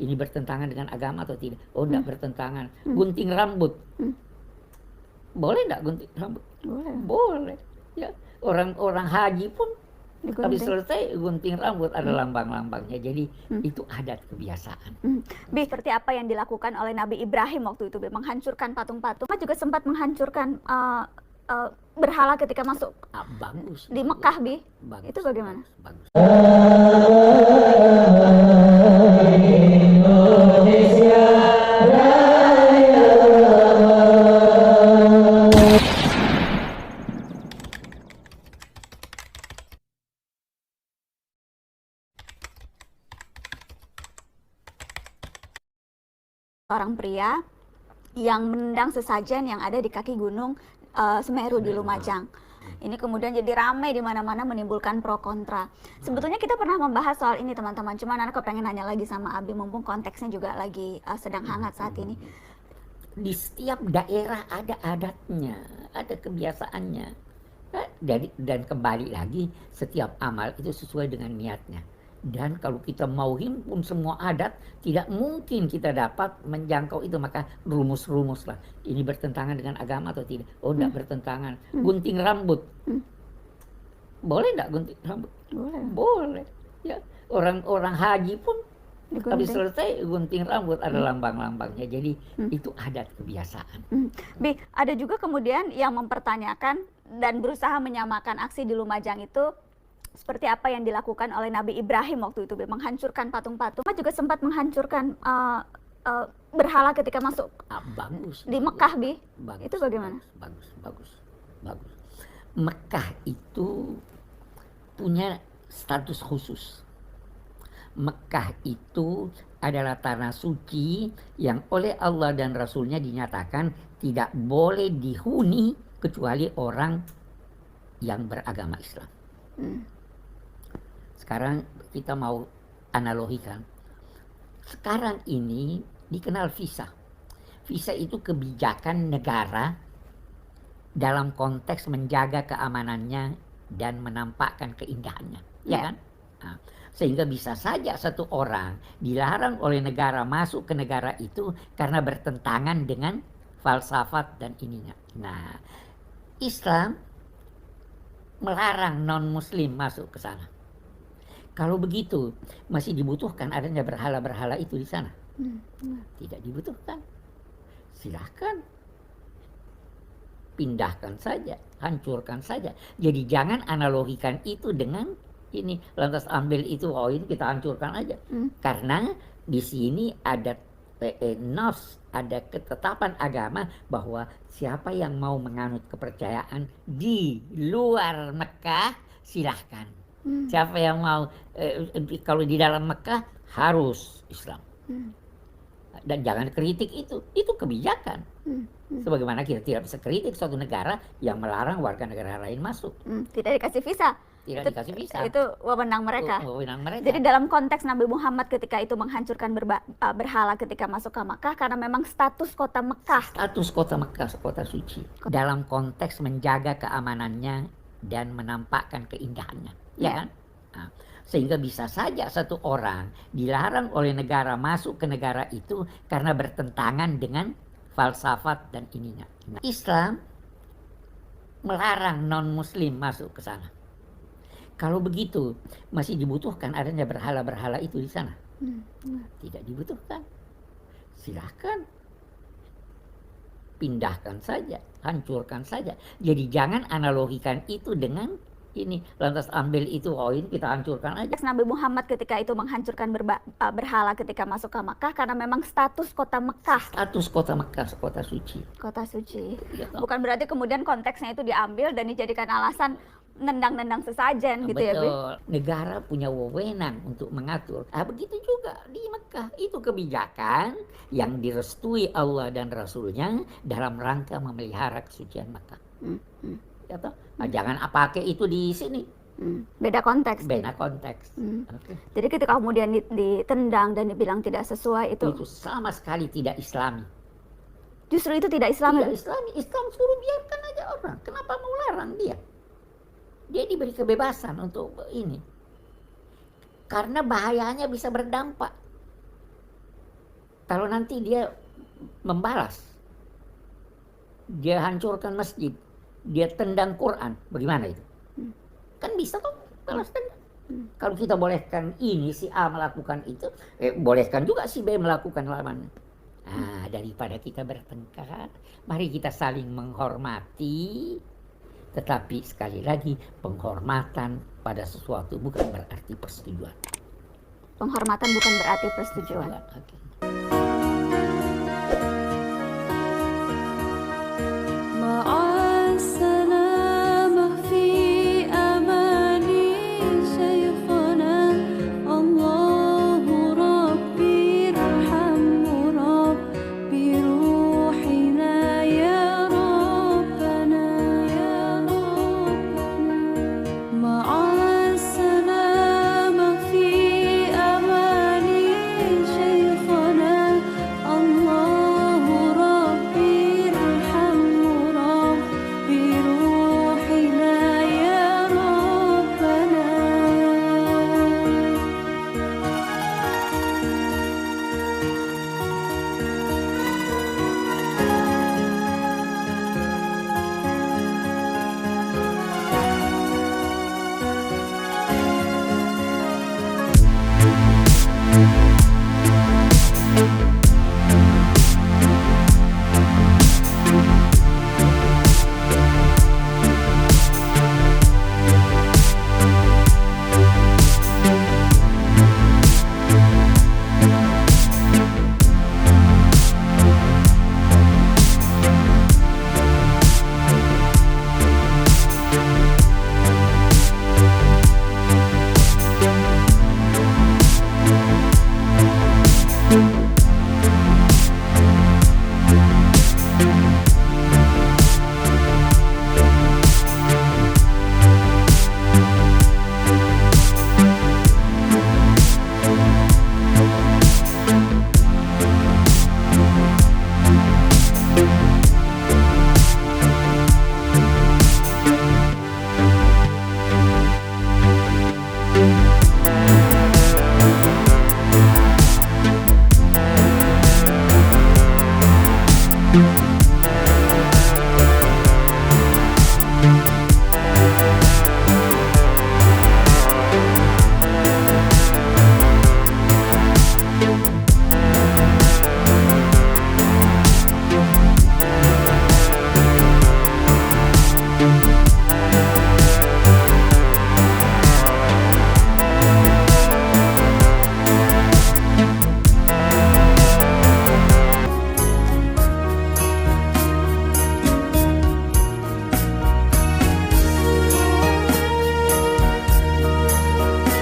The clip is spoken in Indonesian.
ini bertentangan dengan agama atau tidak? Oh, enggak bertentangan. Gunting rambut. Boleh enggak gunting rambut? Boleh. Boleh. Ya, orang haji pun habis Digunting. selesai gunting rambut, ada lambang-lambangnya. Jadi itu adat kebiasaan. Bi, seperti apa yang dilakukan oleh Nabi Ibrahim waktu itu, Bi, menghancurkan patung-patung. Juga sempat menghancurkan berhala ketika masuk Bagus. di Mekah, Bi. Bagus, Itu bagaimana? bagus. Seorang pria yang menendang sesajen yang ada di kaki gunung Semeru di Lumajang. Ini kemudian jadi ramai di mana-mana, menimbulkan pro kontra. Sebetulnya kita pernah membahas soal ini, teman-teman. Cuman aku pengen nanya lagi sama Abi, mumpung konteksnya juga lagi sedang hangat saat ini. Di setiap daerah ada adatnya, ada kebiasaannya. Dan kembali lagi, setiap amal itu sesuai dengan niatnya. Dan kalau kita mau himpun semua adat, tidak mungkin kita dapat menjangkau itu. Maka rumus-rumus lah. Ini bertentangan dengan agama atau tidak? Oh, enggak bertentangan. Gunting rambut. Boleh enggak gunting rambut? Boleh. Boleh. Ya, orang haji pun habis selesai gunting rambut, ada lambang-lambangnya. Jadi itu adat kebiasaan. Bi, ada juga kemudian yang mempertanyakan dan berusaha menyamakan aksi di Lumajang itu seperti apa yang dilakukan oleh Nabi Ibrahim waktu itu, Bi, menghancurkan patung-patung. Juga sempat menghancurkan berhala ketika masuk Bagus. di Mekah, Bi. Bagus, Itu bagaimana? Bagus. Mekah itu punya status khusus. Mekah itu adalah tanah suci yang oleh Allah dan Rasulnya dinyatakan tidak boleh dihuni kecuali orang yang beragama Islam. Sekarang kita mau analogikan. Sekarang ini dikenal visa. Visa itu kebijakan negara dalam konteks menjaga keamanannya dan menampakkan keindahannya, ya kan? Nah, sehingga bisa saja satu orang dilarang oleh negara masuk ke negara itu karena bertentangan dengan falsafat dan ininya. Nah, Islam melarang non-muslim masuk ke sana. Kalau begitu, masih dibutuhkan adanya berhala-berhala itu di sana? Tidak dibutuhkan. Silahkan. Pindahkan saja, hancurkan saja. Jadi jangan analogikan itu dengan ini. Lantas ambil itu, oh ini kita hancurkan aja. Karena di sini ada nos, ada ketetapan agama bahwa siapa yang mau menganut kepercayaan di luar Mekah, silahkan. Siapa yang mau, kalau di dalam Mekah harus Islam. Dan jangan kritik itu kebijakan. Sebagaimana kita tidak bisa kritik suatu negara yang melarang warga negara lain masuk. Tidak dikasih visa. Tidak dikasih visa. Itu wewenang mereka. Wewenang mereka. Jadi dalam konteks Nabi Muhammad ketika itu menghancurkan berhala ketika masuk ke Mekah karena memang status kota Mekah. Status kota Mekah, kota suci. Dalam konteks menjaga keamanannya dan menampakkan keindahannya, ya kan? Nah, sehingga bisa saja satu orang dilarang oleh negara masuk ke negara itu karena bertentangan dengan falsafat dan ininya. Nah, Islam melarang non-muslim masuk ke sana. Kalau begitu, masih dibutuhkan adanya berhala-berhala itu di sana? Tidak dibutuhkan. Silahkan. Pindahkan saja, hancurkan saja. Jadi jangan analogikan itu dengan ini. Lantas ambil itu, oh ini kita hancurkan aja. Nabi Muhammad ketika itu menghancurkan berhala ketika masuk ke Mekah karena memang status kota Mekah. Status kota Mekah, kota suci. Kota suci. Ya, bukan berarti kemudian konteksnya itu diambil dan dijadikan alasan nendang-nendang sesajen gitu. Betul. Ya, Bi? Negara punya wewenang untuk mengatur. Begitu juga di Mekah. Itu kebijakan yang direstui Allah dan Rasulnya dalam rangka memelihara kesucian Mekah. Ya, jangan pakai itu di sini. Beda konteks. Beda konteks. Okay. Jadi ketika kemudian ditendang dan dibilang tidak sesuai itu sama sekali tidak Islami. Justru itu tidak Islami. Tidak Islami. Islam suruh biarkan aja orang. Kenapa mau larang dia? Dia diberi kebebasan untuk ini. Karena bahayanya bisa berdampak. Kalau nanti dia membalas, dia hancurkan masjid, dia tendang Quran, bagaimana itu? Kan bisa tuh balas dendam. Kalau kita bolehkan ini si A melakukan itu, bolehkan juga si B melakukan lawannya. Nah, daripada kita bertengkar, mari kita saling menghormati. Tetapi sekali lagi, penghormatan pada sesuatu bukan berarti persetujuan. Penghormatan bukan berarti persetujuan. Oke.